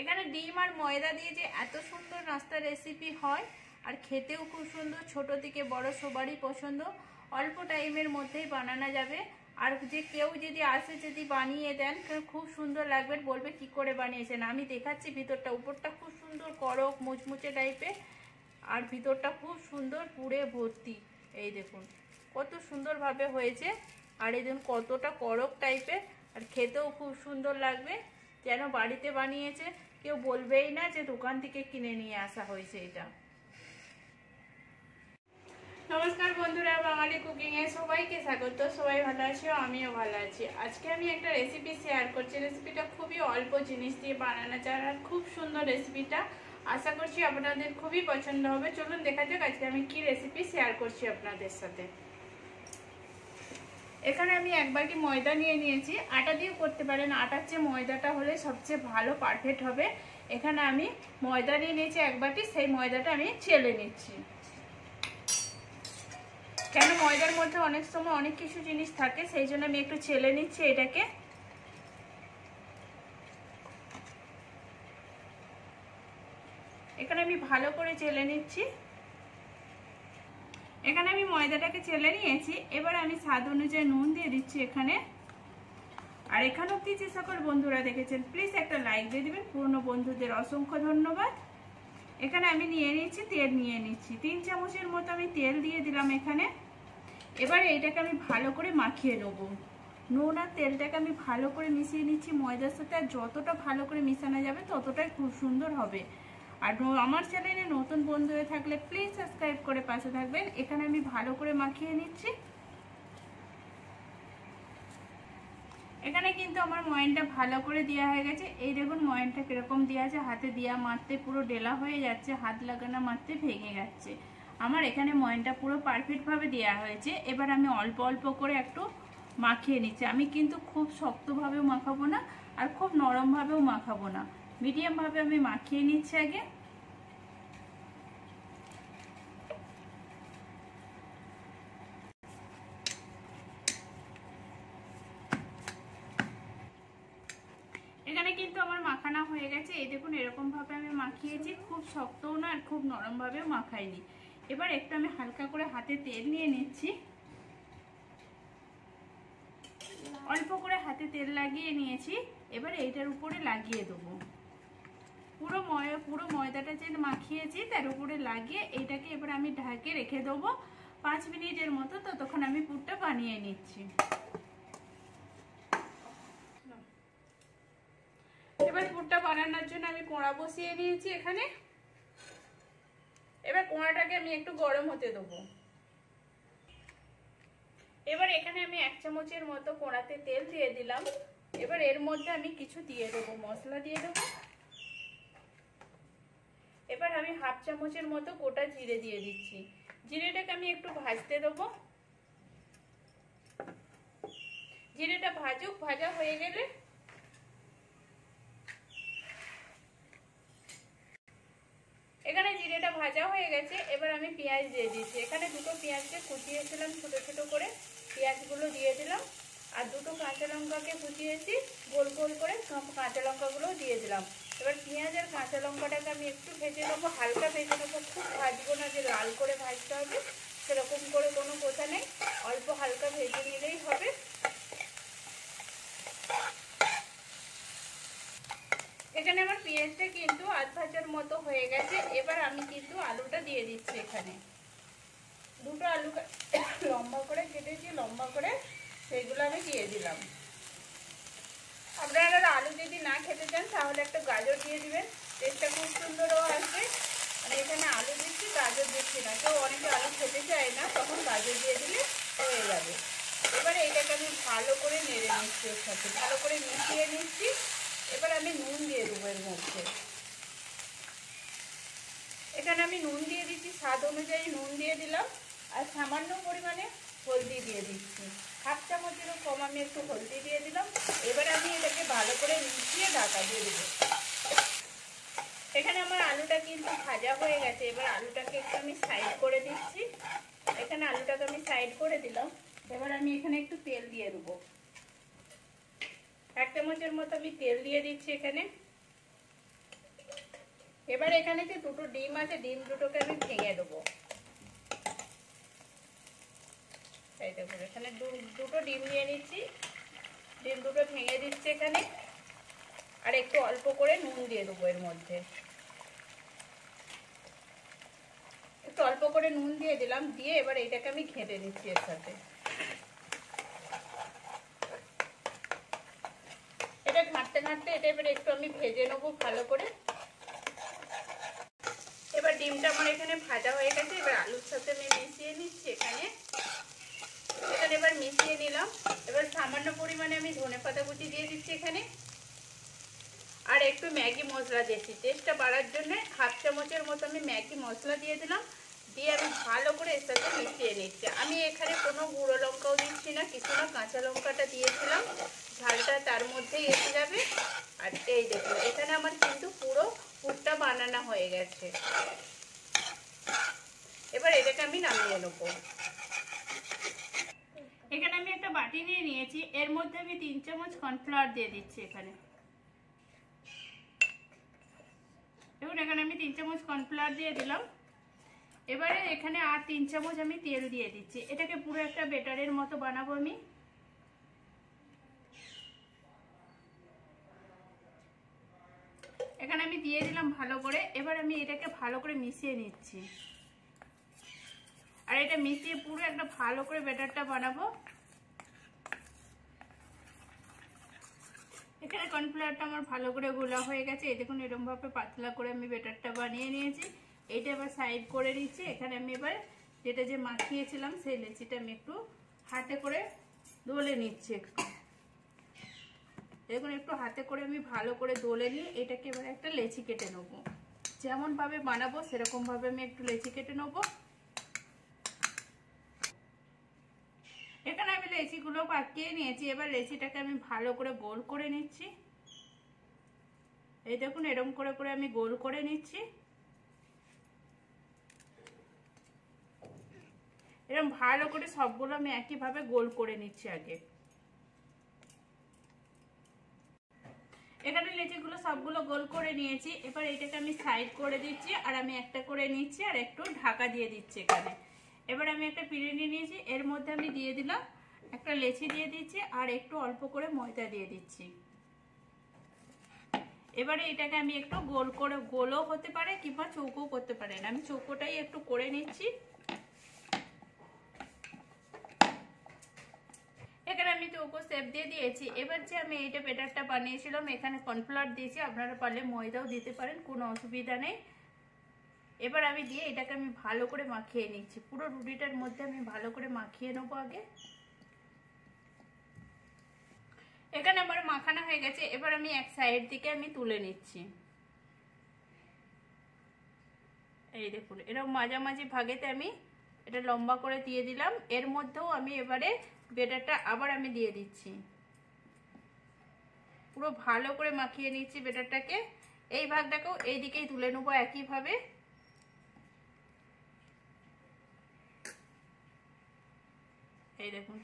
এখানে ডিম আর ময়দা দিয়ে যে এত সুন্দর নাস্তা রেসিপি হয় আর খেতেও খুব সুন্দর, ছোট থেকে বড় সবারই পছন্দ, অল্প টাইমের মধ্যেই বানানো যাবে। আর যে কেউ যদি আসে যদি বানিয়ে দেন খুব সুন্দর লাগবে, বলবে কি করে বানিয়েছেন। আমি দেখাচ্ছি ভিতরটা, উপরটা খুব সুন্দর করক মুচমুচে টাইপের আর ভিতরটা খুব সুন্দর পুরে ভর্তি। এই দেখুন কত সুন্দরভাবে হয়েছে আর এই দেখুন কতটা করক টাইপের আর খেতেও খুব সুন্দর লাগবে, যেন বাড়িতে বানিয়েছে, কেউ বলবেই না যে দোকান থেকে কিনে নিয়ে আসা হয়েছে এটা। নমস্কার বন্ধুরা, বাঙালি কুকিং এ সবাইকে স্বাগত। সবাই ভালো আছো, আমিও ভালো আছি। আজকে আমি একটা রেসিপি শেয়ার করছি। রেসিপিটা খুবই অল্প জিনিস দিয়ে বানানো যায় আর খুব সুন্দর রেসিপিটা, আশা করছি আপনাদের খুবই পছন্দ হবে। চলুন দেখা যাক আজকে আমি কি রেসিপি শেয়ার করছি আপনাদের সাথে। এখানে আমি এক বাটি ময়দা নিয়ে নিয়েছি, আটা দিয়েও করতে পারেন, আটার চেয়ে ময়দাটা হলে সবচেয়ে ভালো পারফেক্ট হবে। এখানে আমি ময়দা নিয়ে নিয়েছি এক বাটি, সেই ময়দাটা আমি চেলে নিচ্ছি। কেন ময়দার মধ্যে অনেক সময় অনেক কিছু জিনিস থাকে, সেই জন্য আমি একটু চেলে নিচ্ছি এটাকে। এখানে আমি ভালো করে চেলে নিচ্ছি। এখানে আমি ময়দাটাকে চেলে নিয়েছি, এবার আমি স্বাদ অনুযায়ী নুন দিয়ে দিচ্ছি এখানে। আর এখানে অবধি যে সকল বন্ধুরা দেখেছেন প্লিজ একটা লাইক দিয়ে দিবেন, পুরনো বন্ধুদের অসংখ্য ধন্যবাদ। এখানে আমি নিয়ে নিচ্ছি তেল, নিয়ে নিচ্ছি 3 চামচের মতো আমি তেল দিয়ে দিলাম এখানে। এবারে এইটাকে আমি ভালো করে মাখিয়ে নেবো। নুন আর তেলটাকে আমি ভালো করে মিশিয়ে নিচ্ছি ময়দার সাথে, আর যতটা ভালো করে মিশানো যাবে ততটাই খুব সুন্দর হবে। আর আমার চ্যানেলে নতুন বন্ধু হয়ে থাকলে প্লিজ সাবস্ক্রাইব করে পাশে থাকবেন। এখানে আমি ভালো করে মাখিয়ে নিচ্ছি। এখানে কিন্তু আমার ময়ানটা ভালো করে দেওয়া হয়ে গেছে। এই দেখুন ময়ানটা কিরকম দেওয়া আছে, হাতে দেওয়া মারতে পুরো ডেলা হয়ে যাচ্ছে, হাত লাগানো মারতে ভেঙে যাচ্ছে। আমার এখানে ময়ানটা পুরো পারফেক্টভাবে দেওয়া হয়েছে। এবার আমি অল্প অল্প করে একটু মাখিয়ে নিচ্ছি। আমি কিন্তু খুব শক্তভাবেও মাখাবো না আর খুব নরমভাবেও মাখাবো না, মিডিয়ামভাবে আমি মাখিয়ে নিচ্ছি আগে। এখানে কিন্তু আমার মাখানো হয়ে গেছে। এই দেখুন এরকম ভাবে আমি মাখিয়েছি, খুব শক্তও না আর খুব নরম ভাবেও মাখাইনি। এবার একটু আমি হালকা করে হাতে তেল নিয়ে নিচ্ছি, অল্প করে হাতে তেল লাগিয়ে নিয়েছি। এবার এইটার উপরে লাগিয়ে দেবো, পুরো ময়দাটা যে মাখিয়েছি তার উপরে লাগিয়ে এইটাকে এবার আমি ঢাকে রেখে দেবো 5 মিনিটের মতো। ততক্ষণ আমি পুরটা বানিয়ে নিচ্ছি। এবার পুরটা বানানোর জন্য আমি কড়া বসিয়ে নিয়েছি এখানে। এবার কড়াটাকে আমি একটু গরম হতে দেবো। এবার এখানে আমি 1 চামচের মতো কড়াতে তেল দিয়ে দিলাম। এবার এর মধ্যে আমি কিছু দিয়ে দেবো, মশলা দিয়ে দেবো। এবার আমি 1/2 চামচের মতো গোটা জিরে দিয়ে দিচ্ছি। জিরেটাকে আমি একটু ভাজতে দেবো। জিরেটা ভাজুক, ভাজা হয়ে গেলে এখানে জিরেটা ভাজা হয়ে গেছে। এবার আমি পেঁয়াজ দিয়ে দিচ্ছি। এখানে 2টো পেঁয়াজকে কুচিয়েছিলাম ছোট ছোট করে, পেঁয়াজগুলো দিয়ে দিলাম। আর 2টো কাঁচা লঙ্কাকে কুচিয়েছি গোল গোল করে, কাঁচা লঙ্কাগুলোও দিয়ে দিলাম। এবার পেঁয়াজ আর কাঁচা লঙ্কাটাকে আমি একটু ভেজে নেবো, হালকা ভেজে নেবো, খুব ভাজবো না যে লাল করে ভাজতে হবে সেরকম করে কোনো কথা নেই, অল্প হালকা ভেজে নিলেই হবে। এখানে আমার পেঁয়াজটা কিন্তু আধ ভাজার মতো হয়ে গেছে। এবার আমি কিন্তু আলুটা দিয়ে দিচ্ছি। এখানে 2টো আলু লম্বা করে কেটেছি, লম্বা করে সেইগুলো আমি দিয়ে দিলাম। আপনারা আলু যদি না খেতে চান তাহলে একটা গাজর দিয়ে দিবেন, টেস্টটা খুব সুন্দরও আসবে। মানে এখানে আলু দিচ্ছি, গাজর দিচ্ছি না, কেউ অনেকে আলু খেতে চায় না, তখন গাজর দিয়ে দিলে হয়ে যাবে। এবারে এটাকে আমি ভালো করে নেড়ে নিচ্ছি, এর সাথে ভালো করে মিশিয়ে নিচ্ছি। এবার আমি নুন দিয়ে দেবো এর মধ্যে। এখানে আমি নুন দিয়ে দিচ্ছি, স্বাদ অনুযায়ী নুন দিয়ে দিলাম। আর সামান্য পরিমাণে হলদি দিয়ে দিচ্ছি, 1/2 চামচেরও কম আমি একটু হলদি দিয়ে দিলাম। এবার আমি এটাকে ভালো করে মিশিয়ে ঢাকা দিয়ে দেবো। এখানে আমার আলুটা কিন্তু ভাজা হয়ে গেছে। এবার আলুটাকে একটু আমি সাইড করে দিচ্ছি। এখানে আলুটাকে আমি সাইড করে দিলাম। এবার আমি এখানে একটু তেল দিয়ে দেবো, 1 চামচের মতো আমি তেল দিয়ে দিচ্ছি এখানে। এবার এখানে যে দুটো ডিম আছে, ডিম দুটোকে আমি ভেঙে দেবো। এই দেখুন এখানে দুটো ডিম নিয়ে নিচ্ছি, ডিম দুটো ভেঙে দিচ্ছি এখানে। আর একটু অল্প করে নুন দিয়ে দেবো এর মধ্যে, একটু অল্প করে নুন দিয়ে দিলাম, দিয়ে এবার এটাকে আমি ঘেঁটে নিচ্ছি এর সাথে। এটা ঘাঁটতে ঘাঁটতে এটা এবার একটু আমি ভেজে নেবো ভালো করে। এবার ডিমটা আমার এখানে ভাজা হয়ে গেছে, এবার আলুর সাথে আমি মিশিয়ে নিচ্ছি এখানে। এবার মিশিয়ে নিলাম। এবার সামান্য পরিমাণে আমি ধনেপাতা কুচি দিয়ে দিচ্ছি এখানে, আর একটু ম্যাগি মশলা দিয়েছি টেস্টটা বাড়ার জন্য। হাফ চামচের মতো আমি ম্যাগি মশলা দিয়ে দিলাম, দিয়ে আমি ভালো করে এর সাথে মিশিয়ে নিচ্ছি। আমি এখানে কোনো গুঁড়ো লঙ্কাও দিচ্ছি না, কিছু না, কাঁচা লঙ্কাটা দিয়েছিলাম, ঝালটা তার মধ্যেই এসে যাবে। আর এই দেখুন এখানে আমার কিন্তু পুরো পুরটা বানানো হয়ে গেছে। এবার এটাকে আমি নামিয়ে নেবো। এখানে আমি একটা বাটি নিয়ে নিয়েছি, এর মধ্যে আমি 3 চামচ কর্নফ্লাওয়ার দিয়ে দিচ্ছি এখানে। দেখুন এখানে আমি 3 চামচ কর্নফ্লাওয়ার দিয়ে দিলাম। এবারে এখানে আর 3 চামচ আমি তেল দিয়ে দিচ্ছি। এটাকে পুরো একটা ব্যাটারের মতো বানাবো আমি। এখানে আমি দিয়ে দিলাম ভালো করে। এবার আমি এটাকে ভালো করে মিশিয়ে নিচ্ছি, আর এটা মিশিয়ে পুরো একটা ভালো করে ব্যাটারটা বানাবো। এখানে কর্নফ্লাওয়ারটা আমার ভালো করে গোলা হয়ে গেছে। এই দেখুন এরকম ভাবে পাতলা করে আমি ব্যাটারটা বানিয়ে নিয়েছি। এইটা এবার সাইড করে নিচ্ছি। এখানে আমি এবার যেটা যে মাখিয়েছিলাম সেই লেচিটা আমি একটু হাতে করে দোলে নিচ্ছি। একটু দেখুন একটু হাতে করে আমি ভালো করে দোলে নিয়ে এটাকে এবার একটা লেচি কেটে নেবো। যেমন ভাবে বানাবো সেরকম ভাবে আমি একটু লেচি কেটে নেবো। এখানে আমি লেচিগুলো পাকিয়ে নিয়েছি। এবার লেচিটাকে আমি ভালো করে গোল করে নিচ্ছি। এই দেখুন এরকম করে করে আমি গোল করে নিচ্ছি। এরকম ভালো করে সবগুলো আমি একইভাবে গোল করে নিচ্ছি আগে। এখানে লেচিগুলো সবগুলো গোল করে নিয়েছি। এবার এটাকে আমি সাইড করে দিচ্ছি, আর আমি একটা করে নিচ্ছি আর একটু ঢাকা দিয়ে দিচ্ছি এখানে। এবার আমি একটা পিঁড়ে নিয়ে নিয়েছি, এর মধ্যে আমি দিয়ে দিলাম একটা লেচি দিয়ে দিচ্ছি, আর একটু অল্প করে ময়দা দিয়ে দিচ্ছি। এবারে এটাকে আমি একটু গোল করে, গোলও হতে পারে কিংবা চৌকো করতে পারেন, আমি চৌকোটাই একটু করে নিচ্ছি। এখানে আমি চৌকো শেপ দিয়ে দিয়েছি। এবার যে আমি এইটা ব্যাটারটা বানিয়েছিলাম, এখানে কর্নফ্লাওয়ার দিয়েছি, আপনারা পারলে ময়দাও দিতে পারেন, কোনো অসুবিধা নেই। এবার আমি দিয়ে এটাকে আমি ভালো করে মাখিয়ে নিচ্ছি। পুরো রুটিটার মধ্যে আমি ভালো করে মাখিয়ে নেবো আগে। এখানে আমার মাখানো হয়ে গেছে। এবার আমি এক সাইড থেকে আমি তুলে নিচ্ছি। এই দেখুন এরকম মাঝামাঝি ভাগেতে আমি এটা লম্বা করে দিয়ে দিলাম। এর মধ্যেও আমি এবারে ব্যাটারটা আবার আমি দিয়ে দিচ্ছি। পুরো ভালো করে মাখিয়ে নিচ্ছি ব্যাটারটাকে। এই ভাগটাকেও এই দিকেই তুলে নেবো একইভাবে। এই দেখুন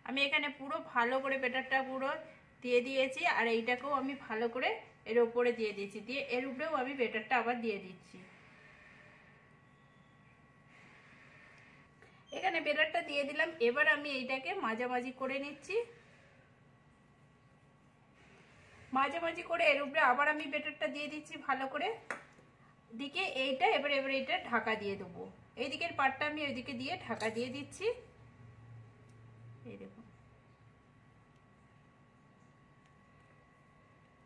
আমি এখানে পুরো ভালো করে ব্যাটারটা পুরো দিয়ে দিয়েছি, আর এইটাকেও আমি ভালো করে এর উপরে দিয়ে দিয়েছি, দিয়ে এর উপরেও আমি ব্যাটারটা আবার দিয়ে দিচ্ছি। এখানে ব্যাটারটা দিয়ে দিলাম। এবার আমি এইটাকে মাঝামাঝি করে নিচ্ছি। মাঝামাঝি করে এর উপরে আবার আমি ব্যাটারটা দিয়ে দিচ্ছি ভালো করে দিকে এইটা। এবার এইটা ঢাকা দিয়ে দেবো। এই দিকের পাটটা আমি ওইদিকে দিয়ে ঢাকা দিয়ে দিচ্ছি। এই দেখুন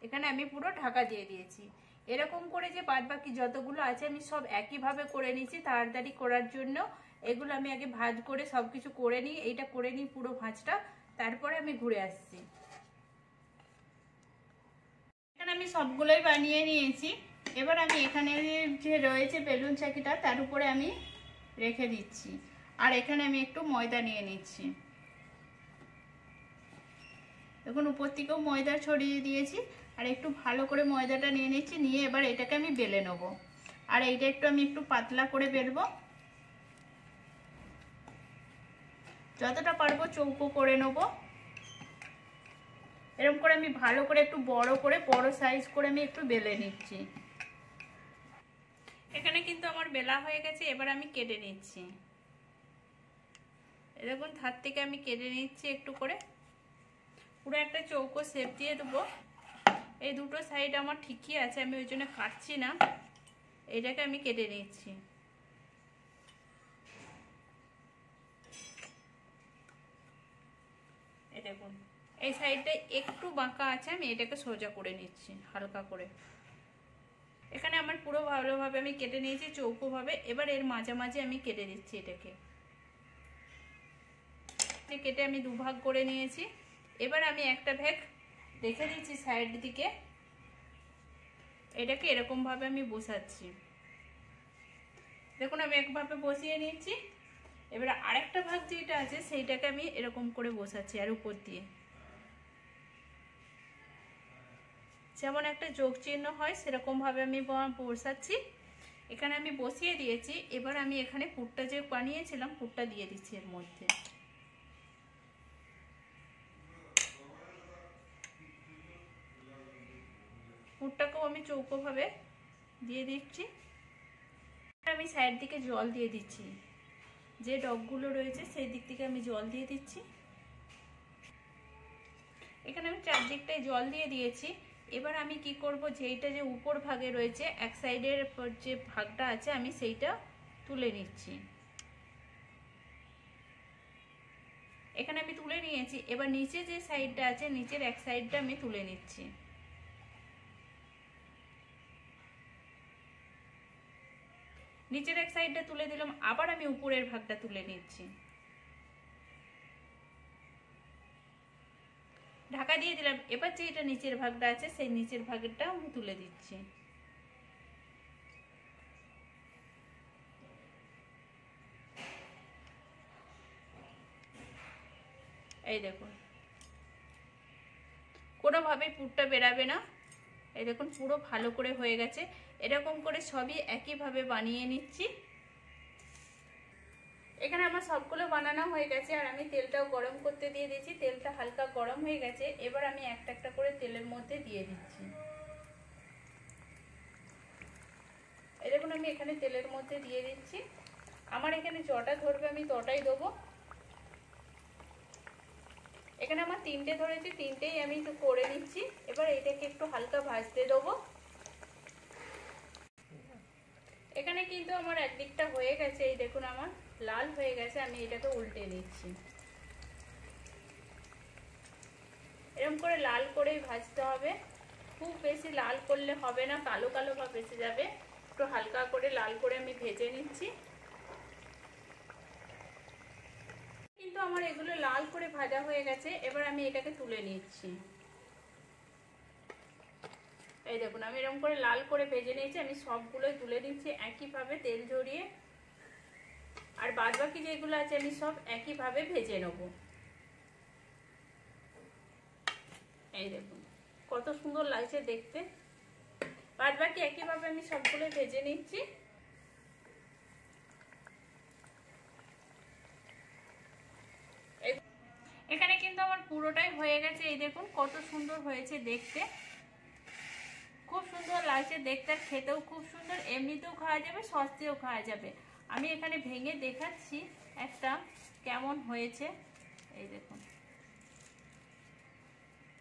এখানে আমি পুরো ঢাকা দিয়ে দিয়েছি। এরকম করে যে বাদ বাকি যতগুলো আছে আমি সব একইভাবে করে নিচ্ছি তাড়াতাড়ি করার জন্য। এগুলো আমি আগে ভাঁজ করে সবকিছু করে নিই, এইটা করে নিই পুরো ভাঁজটা, তারপরে আমি ঘুরে আসছি। এখানে আমি সবগুলোই বানিয়ে নিয়েছি। এবার আমি এখানে যে রয়েছে বেলুন চাকিটা তার উপরে আমি রেখে দিচ্ছি, আর এখানে আমি একটু ময়দা নিয়ে নিচ্ছি। দেখুন উপর থেকেও ময়দা ছড়িয়ে দিয়েছি, আর একটু ভালো করে ময়দাটা নিয়ে নিচ্ছি। নিয়ে এবার এটাকে আমি বেলে নেব, আর এইটা একটু আমি একটু পাতলা করে বেলবো, যতটা পারবো চৌকো করে নেব। এরকম করে আমি ভালো করে একটু বড় সাইজ করে আমি একটু বেলে নিচ্ছি। এখানে কিন্তু আমার বেলা হয়ে গেছে, এবার আমি কেটে নিচ্ছি। এরকম ধার থেকে আমি কেটে নিচ্ছি একটু করে, পুরো একটা চৌকো শেপ দিয়ে দেবো। এই দুটো সাইড আমার ঠিকই আছে, আমি ওই জন্য কাটছি না, এটাকে আমি কেটে নিচ্ছি। এই দেখুন এই সাইডটা একটু বাঁকা আছে, আমি এটাকে সোজা করে নিচ্ছি হালকা করে। এখানে আমার পুরো ভালোভাবে আমি কেটে নিয়েছি চৌকোভাবে। এবার এর মাঝামাঝি আমি কেটে দিচ্ছি এটাকে। কেটে আমি দুভাগ করে নিয়েছি। এবার আমি একটা ভাগ রেখে দিচ্ছি সাইড দিকে, এটাকে এরকম ভাবে আমি বসাচ্ছি। দেখুন আমি একভাবে বসিয়ে নিচ্ছি। এবার আরেকটা ভাগ যেটা আছে সেইটাকে আমি এরকম করে বসাচ্ছি আর উপর দিয়ে যেমন একটা যোগ চিহ্ন হয় সেরকম ভাবে আমি বসাচ্ছি। এখানে আমি বসিয়ে দিয়েছি। এবার আমি এখানে পুরটা যে বানিয়েছিলাম পুরটা দিয়ে দিচ্ছি এর মধ্যে। পুরটাকেও আমি চৌকো ভাবে দিয়ে দিচ্ছি। আমি সাইড দিকে জল দিয়ে দিচ্ছি, যে ডগগুলো রয়েছে সেই দিক থেকে আমি জল দিয়ে দিচ্ছি। এখানে আমি চারদিকটায় জল দিয়ে দিয়েছি। এবার আমি কি করব, যেইটা যে উপর ভাগে রয়েছে এক সাইডের যে ভাগটা আছে আমি সেইটা তুলে নিচ্ছি। এখানে আমি তুলে নিয়েছি। এবার নিচে যে সাইডটা আছে নিচের এক সাইডটা আমি তুলে নিচ্ছি। নিচের এক সাইডটা তুলে দিলাম, আবার আমি উপরের ভাগটা তুলে নিচ্ছি। ঢাকা দিয়ে দিলাম। এবার যে এটা নিচের ভাগটা আছে সেই নিচের ভাগটা আমি তুলে দিচ্ছি। এই দেখুন কোনোভাবেই পুরটা বেরাবে না। এই দেখুন পুরো ভালো করে হয়ে গেছে। এরকম করে সবই একইভাবে বানিয়ে নিচ্ছি। এখানে আমার সবগুলো বানানো হয়ে গেছে আর আমি তেলটাও গরম করতে দিয়ে দিয়েছি। তেলটা হালকা গরম হয়ে গেছে। এবার আমি একটা একটা করে তেলের মধ্যে দিয়ে দিচ্ছি। এই দেখুন আমি এখানে তেলের মধ্যে দিয়ে দিচ্ছি। আমার এখানে যটা ধরবে আমি তটাই দেবো। এখানে আমার তিনটে ধরেছি, তিনটেই আমি একটু করে নিচ্ছি। এবার এটাকে একটু হালকা ভাজতে দেবো। এখানে কিন্তু আমার একদিকটা হয়ে গেছে, এই দেখুন আমার লাল হয়ে গেছে। আমি এটাকে উল্টে নিচ্ছি। এরকম করে লাল করেই ভাজতে হবে, খুব বেশি লাল করলে হবে না, কালো কালো ভাব এসে যাবে। একটু হালকা করে লাল করে আমি ভেজে নিচ্ছি। কিন্তু আমার এগুলো লাল করে ভাজা হয়ে গেছে। এবার আমি এটাকে তুলে নিচ্ছি। এই দেখুন আমি এরকম করে লাল করে ভেজে নিয়েছি। আমি সবগুলোই তুলে নিচ্ছি একইভাবে তেল ঝরিয়ে। আর বাদ বাকি যেগুলো আছে আমি সব একইভাবে ভেজে নেব। এই দেখুন কত সুন্দর লাগছে দেখতে। বাদ বাকি একইভাবে আমি সবগুলো ভেজে নিচ্ছি। এখানে কিন্তু আমার পুরোটাই হয়ে গেছে। এই দেখুন কত সুন্দর হয়েছে দেখতে, খুব সুন্দর লাগছে দেখতে, আর খেতেও খুব সুন্দর। এমনিতেও খাওয়া যাবে, সস দিয়েও খাওয়া যাবে। আমি এখানে ভেঙে দেখাচ্ছি একটা কেমন হয়েছে। এই দেখুন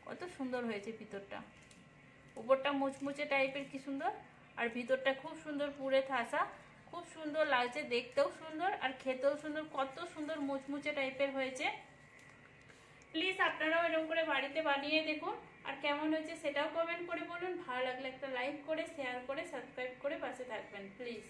কত সুন্দর হয়েছে ভিতরটা, উপরটা মুচমুচে টাইপের কি সুন্দর, আর ভিতরটা খুব সুন্দর পুরে থাসা, খুব সুন্দর লাগছে দেখতেও সুন্দর আর খেতেও সুন্দর। কত সুন্দর মুচমুচে টাইপের হয়েছে। প্লিজ আপনারাও এরকম করে বাড়িতে বানিয়ে দেখুন, আর কেমন হয়েছে সেটাও কমেন্ট করে বলুন। ভালো লাগলে একটা লাইক করে, শেয়ার করে, সাবস্ক্রাইব করে পাশে থাকবেন প্লিজ।